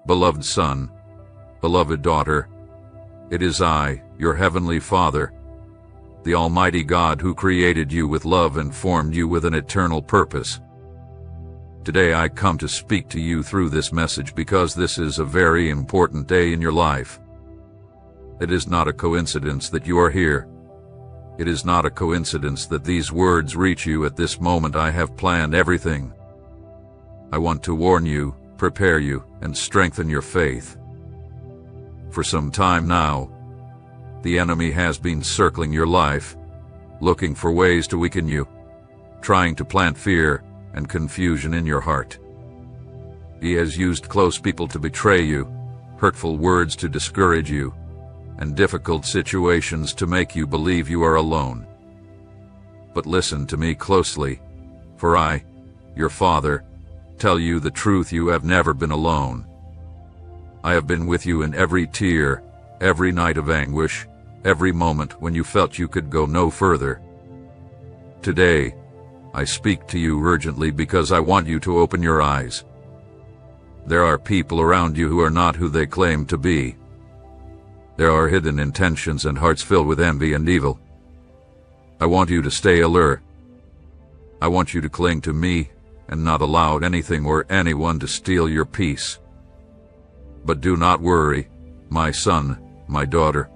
beloved son, beloved daughter, it is I, your heavenly Father, the Almighty God who created you with love and formed you with an eternal purpose. Today I come to speak to you through this message because this is a very important day in your life. It is not a coincidence that you are here. It is not a coincidence that these words reach you at this moment. I have planned everything. I want to warn you, prepare you, and strengthen your faith. For some time now, the enemy has been circling your life, looking for ways to weaken you, trying to plant fear and confusion in your heart. He has used close people to betray you, hurtful words to discourage you, and difficult situations to make you believe you are alone. But listen to me closely, for I, your Father, tell you the truth: you have never been alone. I have been with you in every tear, every night of anguish, every moment when you felt you could go no further. Today, I speak to you urgently because I want you to open your eyes. There are people around you who are not who they claim to be. There are hidden intentions and hearts filled with envy and evil. I want you to stay alert. I want you to cling to me and not allow anything or anyone to steal your peace. But do not worry, my son, my daughter.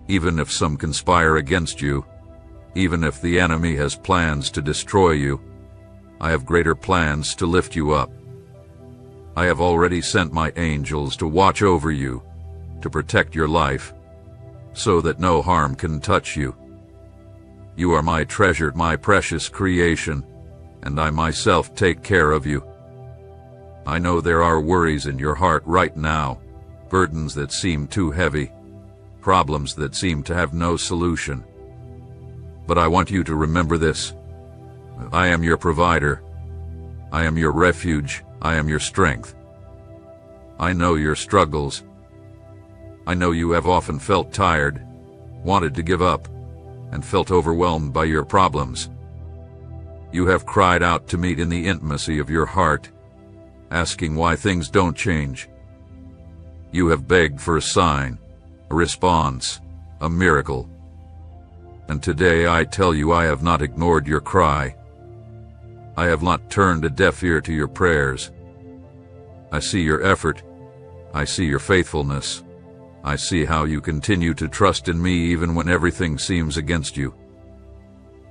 Even if some conspire against you, even if the enemy has plans to destroy you, I have greater plans to lift you up. I have already sent my angels to watch over you, to protect your life, so that no harm can touch you. You are my treasured, my precious creation, and I myself take care of you. I know there are worries in your heart right now, burdens that seem too heavy, problems that seem to have no solution. But I want you to remember this: I am your provider. I am your refuge. I am your strength. I know your struggles. I know you have often felt tired, wanted to give up, and felt overwhelmed by your problems. You have cried out to me in the intimacy of your heart, asking why things don't change. You have begged for a sign, a response, a miracle. And today I tell you, I have not ignored your cry. I have not turned a deaf ear to your prayers. I see your effort. I see your faithfulness. I see how you continue to trust in me even when everything seems against you.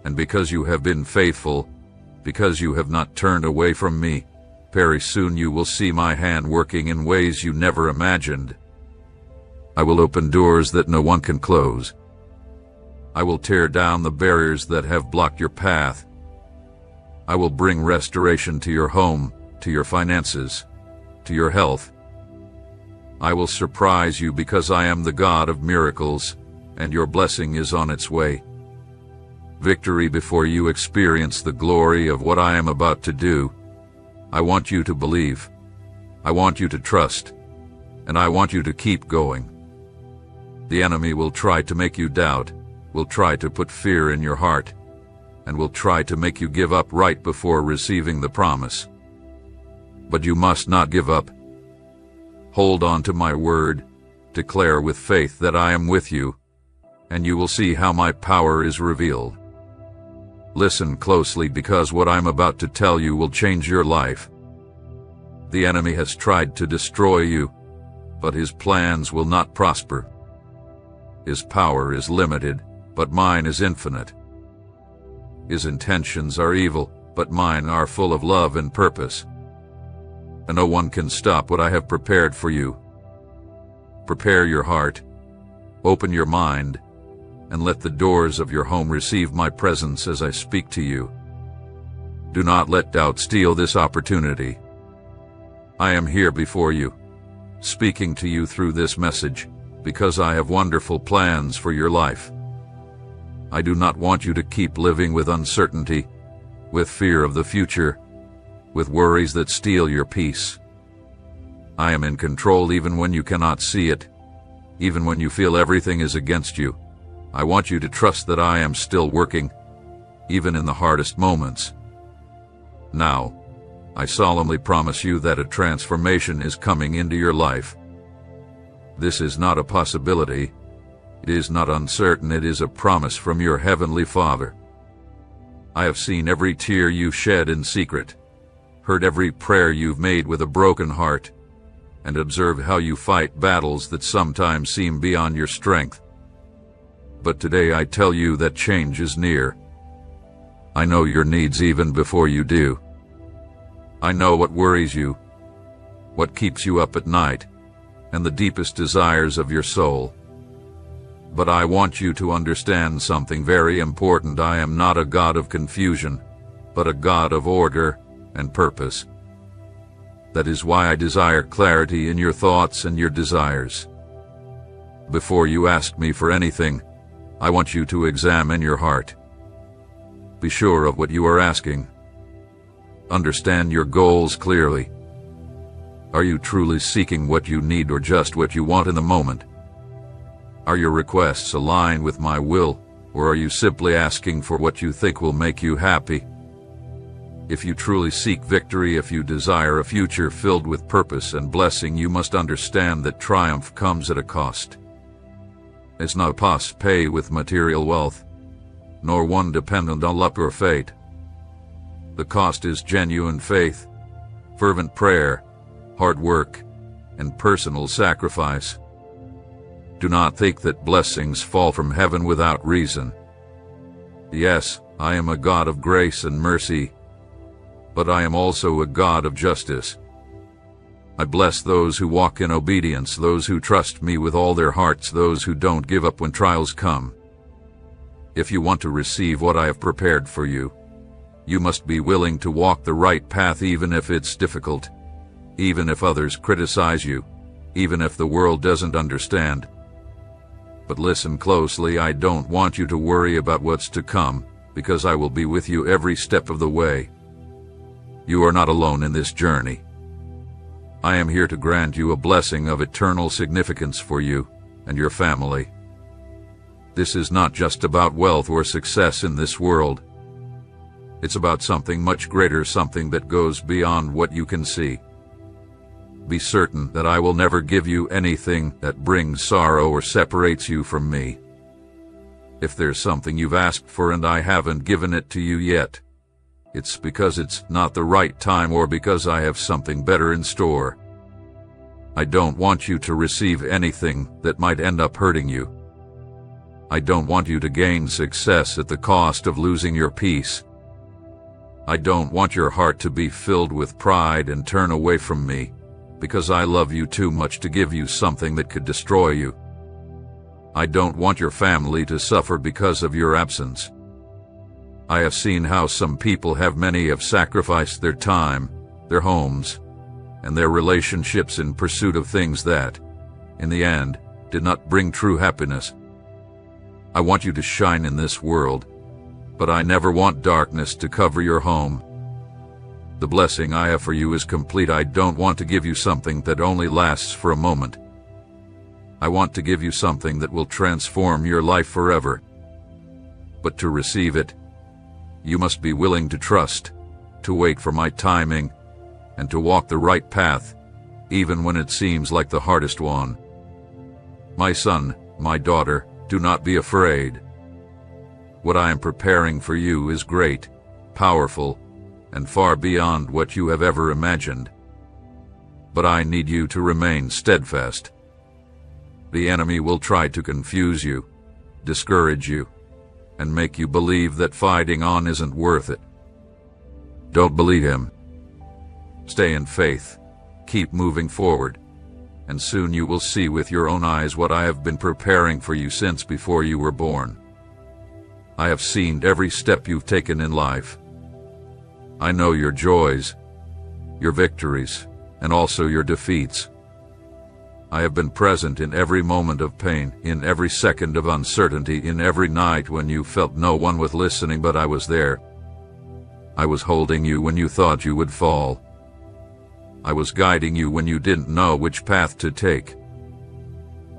And because you have been faithful, because you have not turned away from me, very soon you will see my hand working in ways you never imagined. I will open doors that no one can close. I will tear down the barriers that have blocked your path. I will bring restoration to your home, to your finances, to your health. I will surprise you because I am the God of miracles, and your blessing is on its way. Victory before you experience the glory of what I am about to do. I want you to believe. I want you to trust. And I want you to keep going. The enemy will try to make you doubt, will try to put fear in your heart, and will try to make you give up right before receiving the promise. But you must not give up. Hold on to my word, declare with faith that I am with you, and you will see how my power is revealed. Listen closely, because what I'm about to tell you will change your life. The enemy has tried to destroy you, but his plans will not prosper. His power is limited, but mine is infinite. His intentions are evil, but mine are full of love and purpose. And no one can stop what I have prepared for you. Prepare your heart, open your mind, and let the doors of your home receive my presence as I speak to you. Do not let doubt steal this opportunity. I am here before you, speaking to you through this message, because I have wonderful plans for your life. I do not want you to keep living with uncertainty, with fear of the future, with worries that steal your peace. I am in control even when you cannot see it, even when you feel everything is against you. I want you to trust that I am still working, even in the hardest moments. Now, I solemnly promise you that a transformation is coming into your life. This is not a possibility. It is not uncertain. It is a promise from your Heavenly Father. I have seen every tear you shed in secret, heard every prayer you've made with a broken heart, and observed how you fight battles that sometimes seem beyond your strength. But today I tell you that change is near. I know your needs even before you do. I know what worries you, what keeps you up at night, and the deepest desires of your soul. But I want you to understand something very important. I am not a God of confusion, but a God of order and purpose. That is why I desire clarity in your thoughts and your desires. Before you ask me for anything, I want you to examine your heart. Be sure of what you are asking. Understand your goals clearly. Are you truly seeking what you need or just what you want in the moment? Are your requests aligned with my will, or are you simply asking for what you think will make you happy? If you truly seek victory, if you desire a future filled with purpose and blessing, you must understand that triumph comes at a cost. It's not possible to pay with material wealth, nor one dependent on luck or fate. The cost is genuine faith, fervent prayer, hard work, and personal sacrifice. Do not think that blessings fall from heaven without reason. Yes, I am a God of grace and mercy, but I am also a God of justice. I bless those who walk in obedience, those who trust me with all their hearts, those who don't give up when trials come. If you want to receive what I have prepared for you, you must be willing to walk the right path even if it's difficult, even if others criticize you, even if the world doesn't understand. But listen closely, I don't want you to worry about what's to come, because I will be with you every step of the way. You are not alone in this journey. I am here to grant you a blessing of eternal significance for you and your family. This is not just about wealth or success in this world. It's about something much greater, something that goes beyond what you can see. Be certain that I will never give you anything that brings sorrow or separates you from me. If there's something you've asked for and I haven't given it to you yet, it's because it's not the right time or because I have something better in store. I don't want you to receive anything that might end up hurting you. I don't want you to gain success at the cost of losing your peace. I don't want your heart to be filled with pride and turn away from me, because I love you too much to give you something that could destroy you. I don't want your family to suffer because of your absence. I have seen how many have sacrificed their time, their homes, and their relationships in pursuit of things that, in the end, did not bring true happiness. I want you to shine in this world, but I never want darkness to cover your home. The blessing I have for you is complete. I don't want to give you something that only lasts for a moment. I want to give you something that will transform your life forever. But to receive it, you must be willing to trust, to wait for my timing, and to walk the right path, even when it seems like the hardest one. My son, my daughter, do not be afraid. What I am preparing for you is great, powerful, and far beyond what you have ever imagined. But I need you to remain steadfast. The enemy will try to confuse you, discourage you, and make you believe that fighting on isn't worth it. Don't believe him. Stay in faith, keep moving forward, and soon you will see with your own eyes what I have been preparing for you since before you were born. I have seen every step you've taken in life. I know your joys, your victories, and also your defeats. I have been present in every moment of pain, in every second of uncertainty, in every night when you felt no one was listening, but I was there. I was holding you when you thought you would fall. I was guiding you when you didn't know which path to take.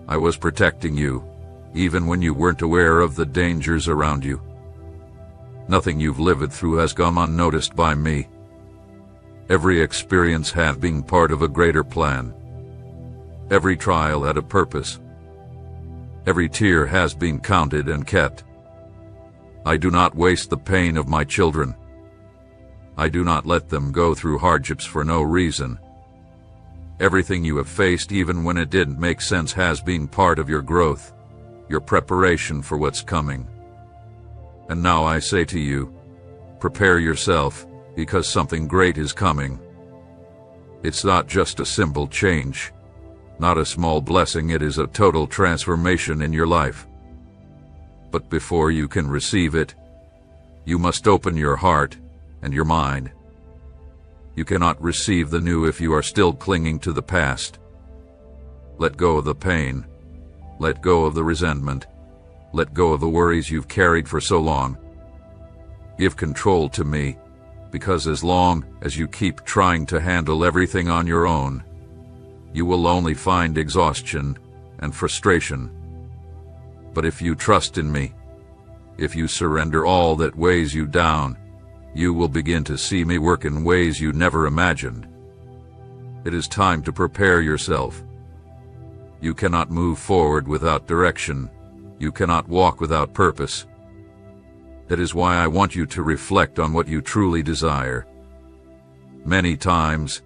I was protecting you, even when you weren't aware of the dangers around you. Nothing you've lived through has gone unnoticed by me. Every experience had been part of a greater plan. Every trial had a purpose. Every tear has been counted and kept. I do not waste the pain of my children. I do not let them go through hardships for no reason. Everything you have faced, even when it didn't make sense, has been part of your growth, your preparation for what's coming. And now I say to you, prepare yourself, because something great is coming. It's not just a simple change, not a small blessing, it is a total transformation in your life. But before you can receive it, you must open your heart and your mind. You cannot receive the new if you are still clinging to the past. Let go of the pain. Let go of the resentment. Let go of the worries you've carried for so long. Give control to me, because as long as you keep trying to handle everything on your own, you will only find exhaustion and frustration. But if you trust in me, if you surrender all that weighs you down, you will begin to see me work in ways you never imagined. It is time to prepare yourself. You cannot move forward without direction. You cannot walk without purpose. That is why I want you to reflect on what you truly desire. Many times,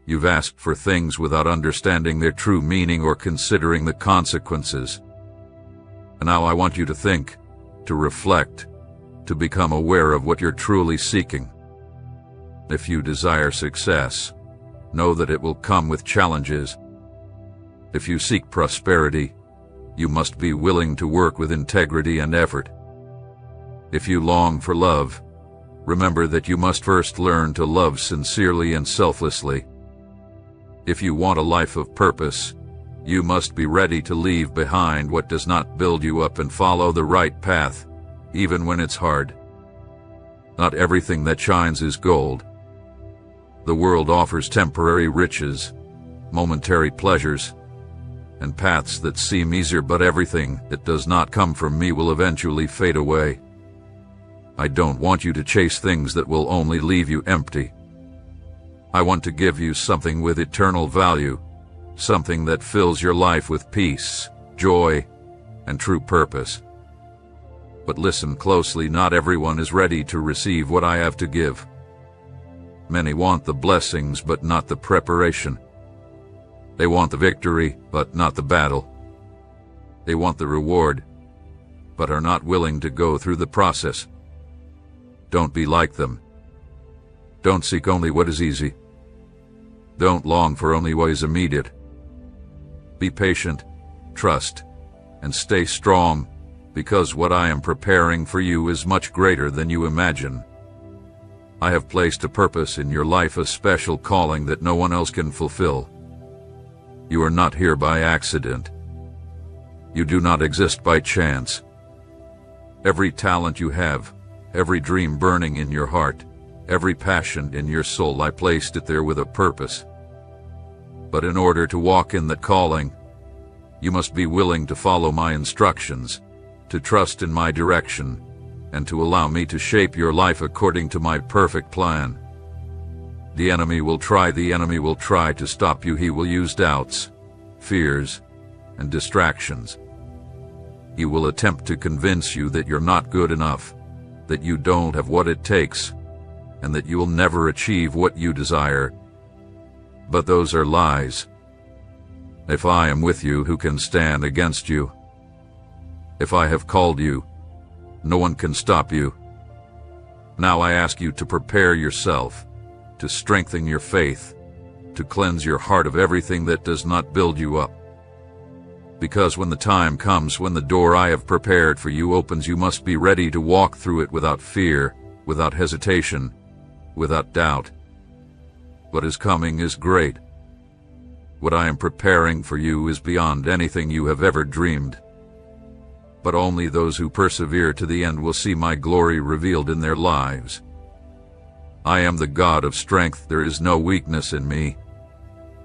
you've asked for things without understanding their true meaning or considering the consequences. And now I want you to think, to reflect, to become aware of what you're truly seeking. If you desire success, know that it will come with challenges. If you seek prosperity, you must be willing to work with integrity and effort. If you long for love, remember that you must first learn to love sincerely and selflessly. If you want a life of purpose, you must be ready to leave behind what does not build you up and follow the right path, even when it's hard. Not everything that shines is gold. The world offers temporary riches, momentary pleasures, and paths that seem easier, but everything that does not come from me will eventually fade away. I don't want you to chase things that will only leave you empty. I want to give you something with eternal value, something that fills your life with peace, joy, and true purpose. But listen closely, not everyone is ready to receive what I have to give. Many want the blessings but not the preparation. They want the victory but not the battle. They want the reward but are not willing to go through the process. Don't be like them. Don't seek only what is easy. Don't long for only what is immediate. Be patient, trust, and stay strong, because what I am preparing for you is much greater than you imagine. I have placed a purpose in your life, a special calling that no one else can fulfill. You are not here by accident. You do not exist by chance. Every talent you have, every dream burning in your heart, every passion in your soul, I placed it there with a purpose. But in order to walk in that calling, you must be willing to follow my instructions, to trust in my direction, and to allow me to shape your life according to my perfect plan. The enemy will try to stop you. He will use doubts, fears, and distractions. He will attempt to convince you that you're not good enough, that you don't have what it takes, and that you will never achieve what you desire. But those are lies. If I am with you, who can stand against you? If I have called you, no one can stop you. Now I ask you to prepare yourself, to strengthen your faith, to cleanse your heart of everything that does not build you up. Because when the time comes, when the door I have prepared for you opens, you must be ready to walk through it without fear, without hesitation, without doubt. What is coming is great. What I am preparing for you is beyond anything you have ever dreamed. But only those who persevere to the end will see my glory revealed in their lives. I am the God of strength. There is no weakness in me,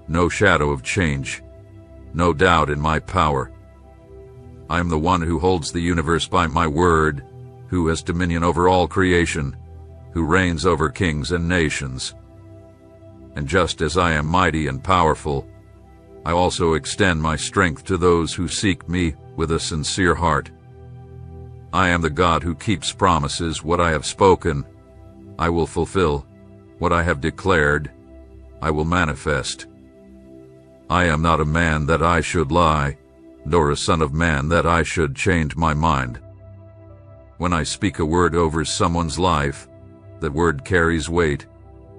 no shadow of change, no doubt in my power. I am the one who holds the universe by my word, who has dominion over all creation, who reigns over kings and nations. And just as I am mighty and powerful, I also extend my strength to those who seek me with a sincere heart. I am the God who keeps promises. What I have spoken, I will fulfill. What I have declared, I will manifest. I am not a man that I should lie, nor a son of man that I should change my mind. When I speak a word over someone's life, that word carries weight,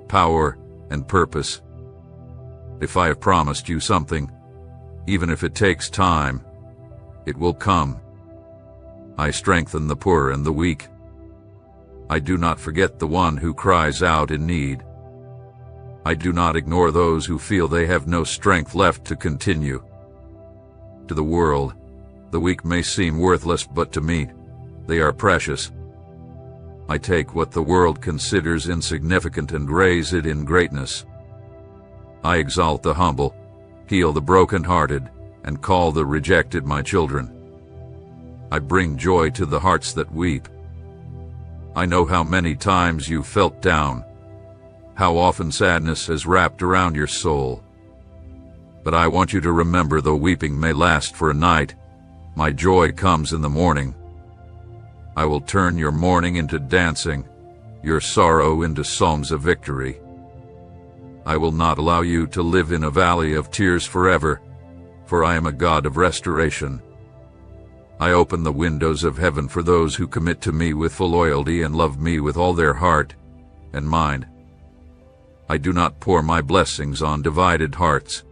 power, and purpose. If I have promised you something, even if it takes time, it will come. I strengthen the poor and the weak. I do not forget the one who cries out in need. I do not ignore those who feel they have no strength left to continue. To the world, the weak may seem worthless, but to me, they are precious. I take what the world considers insignificant and raise it in greatness. I exalt the humble, heal the broken-hearted, and call the rejected my children. I bring joy to the hearts that weep. I know how many times you felt down, how often sadness has wrapped around your soul. But I want you to remember, though weeping may last for a night, my joy comes in the morning. I will turn your mourning into dancing, your sorrow into songs of victory. I will not allow you to live in a valley of tears forever, for I am a God of restoration. I open the windows of heaven for those who commit to me with full loyalty and love me with all their heart and mind. I do not pour my blessings on divided hearts.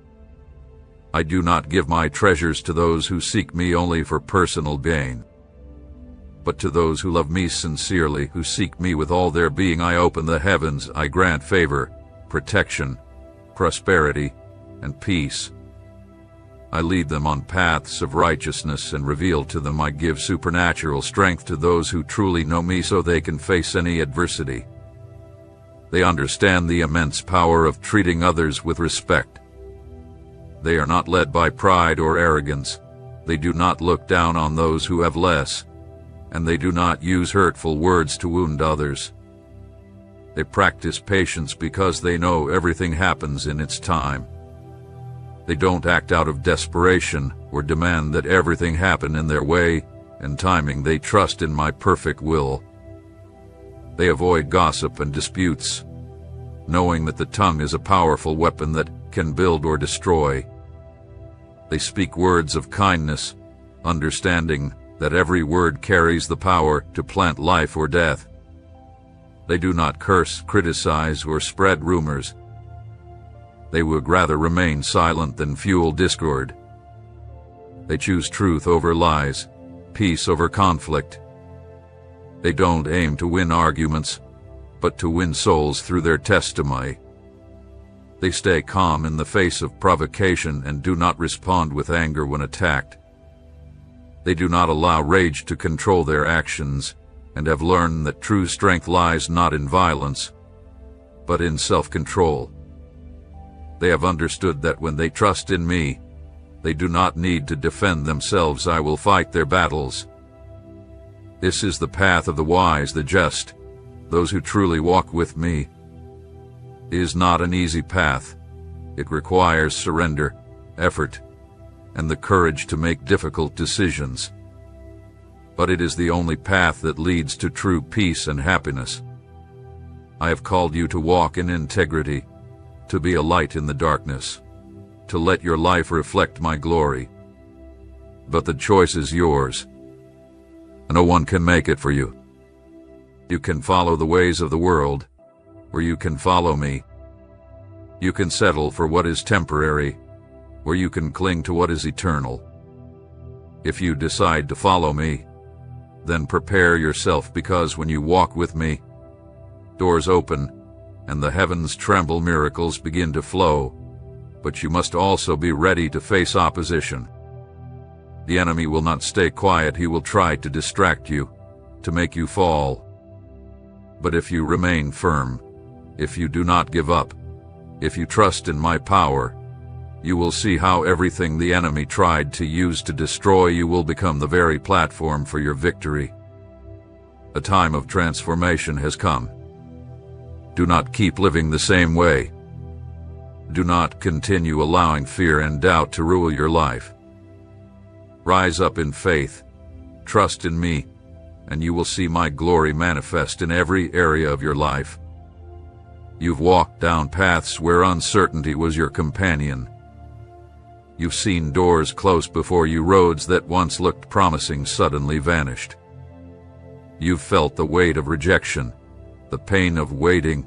I do not give my treasures to those who seek me only for personal gain. But to those who love me sincerely, who seek me with all their being, I open the heavens. I grant favor, protection, prosperity, and peace. I lead them on paths of righteousness and reveal to them. I give supernatural strength to those who truly know me so they can face any adversity. They understand the immense power of treating others with respect. They are not led by pride or arrogance. They do not look down on those who have less, and they do not use hurtful words to wound others. They practice patience because they know everything happens in its time. They don't act out of desperation or demand that everything happen in their way and timing. They trust in my perfect will. They avoid gossip and disputes, knowing that the tongue is a powerful weapon that can build or destroy. They speak words of kindness, understanding that every word carries the power to plant life or death. They do not curse, criticize, or spread rumors. They would rather remain silent than fuel discord. They choose truth over lies, peace over conflict. They don't aim to win arguments, but to win souls through their testimony. They stay calm in the face of provocation and do not respond with anger when attacked. They do not allow rage to control their actions, and have learned that true strength lies not in violence, but in self-control. They have understood that when they trust in me, they do not need to defend themselves. I will fight their battles. This is the path of the wise, the just, those who truly walk with me. It is not an easy path. It requires surrender, effort, and the courage to make difficult decisions. But it is the only path that leads to true peace and happiness. I have called you to walk in integrity, to be a light in the darkness, to let your life reflect my glory. But the choice is yours. No one can make it for you. You can follow the ways of the world, or you can follow me. You can settle for what is temporary, or you can cling to what is eternal. If you decide to follow me, then prepare yourself, because when you walk with me, doors open and the heavens tremble, miracles begin to flow. But you must also be ready to face opposition. The enemy will not stay quiet. He will try to distract you, to make you fall. But if you remain firm, if you do not give up, if you trust in my power, you will see how everything the enemy tried to use to destroy you will become the very platform for your victory. A time of transformation has come. Do not keep living the same way. Do not continue allowing fear and doubt to rule your life. Rise up in faith, trust in me, and you will see my glory manifest in every area of your life. You've walked down paths where uncertainty was your companion. You've seen doors close before you, roads that once looked promising suddenly vanished. You've felt the weight of rejection, the pain of waiting,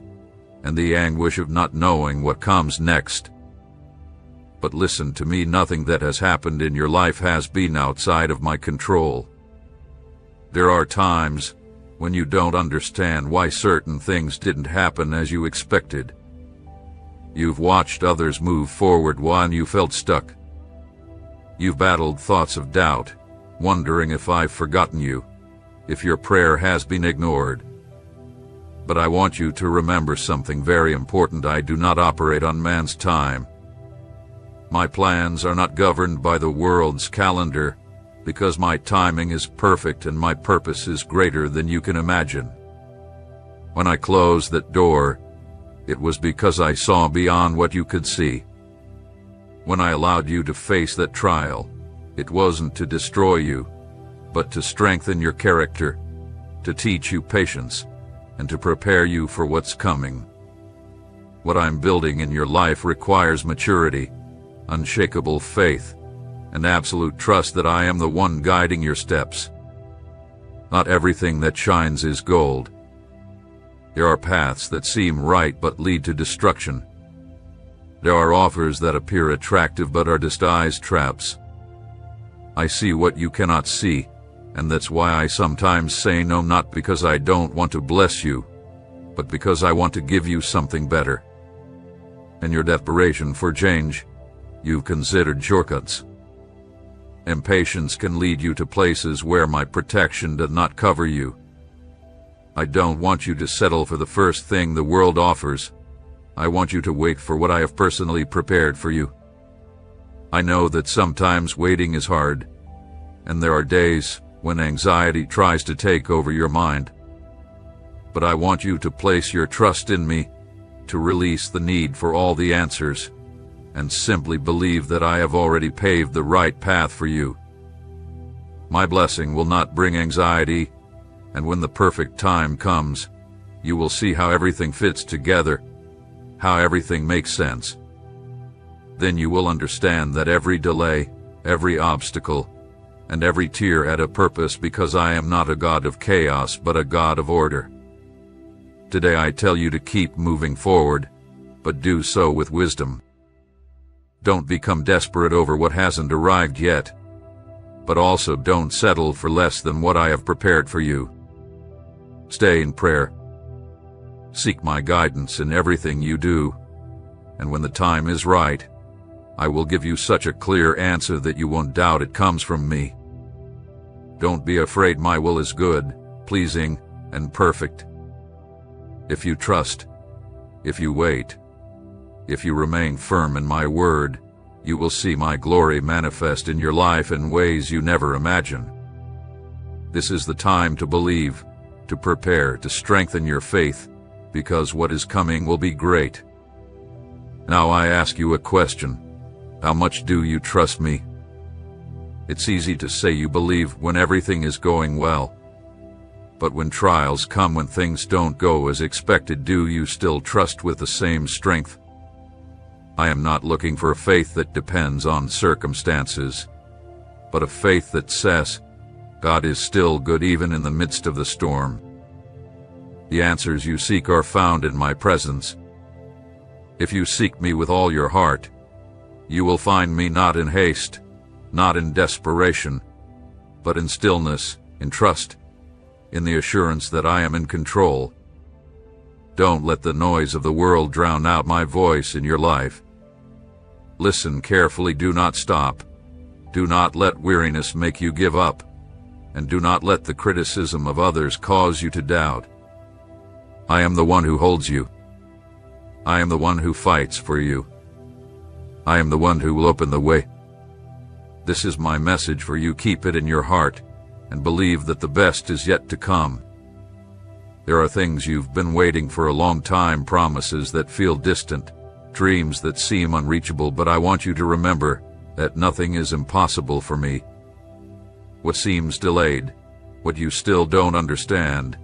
and the anguish of not knowing what comes next. But listen to me, nothing that has happened in your life has been outside of my control. There are times when you don't understand why certain things didn't happen as you expected. You've watched others move forward while you felt stuck. You've battled thoughts of doubt, wondering if I've forgotten you, if your prayer has been ignored. But I want you to remember something very important. I do not operate on man's time. My plans are not governed by the world's calendar, because my timing is perfect and my purpose is greater than you can imagine. When I closed that door, it was because I saw beyond what you could see. When I allowed you to face that trial, it wasn't to destroy you, but to strengthen your character, to teach you patience, and to prepare you for what's coming. What I'm building in your life requires maturity, unshakable faith, and absolute trust that I am the one guiding your steps. Not everything that shines is gold. There are paths that seem right but lead to destruction. There are offers that appear attractive but are disguised traps. I see what you cannot see, and that's why I sometimes say no, not because I don't want to bless you, but because I want to give you something better. In your desperation for change, you've considered shortcuts. Impatience can lead you to places where my protection does not cover you. I don't want you to settle for the first thing the world offers. I want you to wait for what I have personally prepared for you. I know that sometimes waiting is hard, and there are days when anxiety tries to take over your mind. But I want you to place your trust in me, to release the need for all the answers, and simply believe that I have already paved the right path for you. My blessing will not bring anxiety, and when the perfect time comes, you will see how everything fits together, how everything makes sense. Then you will understand that every delay, every obstacle, and every tear had a purpose, because I am not a God of chaos but a God of order. Today I tell you to keep moving forward, but do so with wisdom. Don't become desperate over what hasn't arrived yet, but also don't settle for less than what I have prepared for you. Stay in prayer. Seek my guidance in everything you do, and when the time is right, I will give you such a clear answer that you won't doubt it comes from me. Don't be afraid. My will is good, pleasing, and perfect. If you trust, if you wait, if you remain firm in my word, you will see my glory manifest in your life in ways you never imagined. This is the time to believe, to prepare, to strengthen your faith, because what is coming will be great. Now I ask you a question. How much do you trust me? It's easy to say you believe when everything is going well. But when trials come, when things don't go as expected, do you still trust with the same strength? I am not looking for a faith that depends on circumstances, but a faith that says, God is still good even in the midst of the storm. The answers you seek are found in my presence. If you seek me with all your heart, you will find me, not in haste, not in desperation, but in stillness, in trust, in the assurance that I am in control. Don't let the noise of the world drown out my voice in your life. Listen carefully. Do not stop. Do not let weariness make you give up, and do not let the criticism of others cause you to doubt. I am the one who holds you. I am the one who fights for you. I am the one who will open the way. This is my message for you. Keep it in your heart, and believe that the best is yet to come. There are things you've been waiting for a long time, promises that feel distant, dreams that seem unreachable, but I want you to remember that nothing is impossible for me. What seems delayed, what you still don't understand,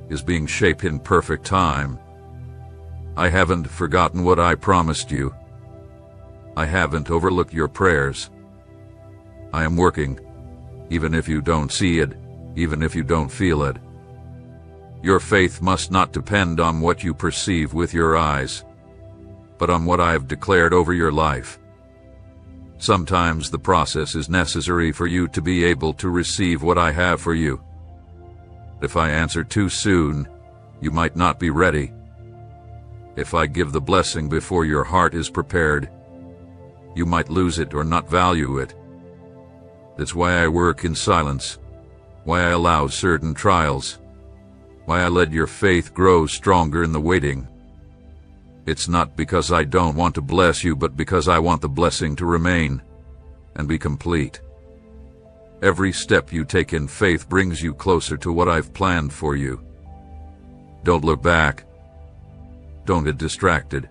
is being shaped in perfect time. I haven't forgotten what I promised you. I haven't overlooked your prayers. I am working, even if you don't see it, even if you don't feel it. Your faith must not depend on what you perceive with your eyes, but on what I have declared over your life. Sometimes the process is necessary for you to be able to receive what I have for you. If I answer too soon, you might not be ready. If I give the blessing before your heart is prepared, you might lose it or not value it. That's why I work in silence, why I allow certain trials, why I let your faith grow stronger in the waiting. It's not because I don't want to bless you, but because I want the blessing to remain and be complete. Every step you take in faith brings you closer to what I've planned for you. Don't look back. Don't get distracted.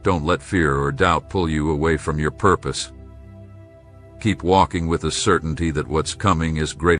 Don't let fear or doubt pull you away from your purpose. Keep walking with the certainty that what's coming is greater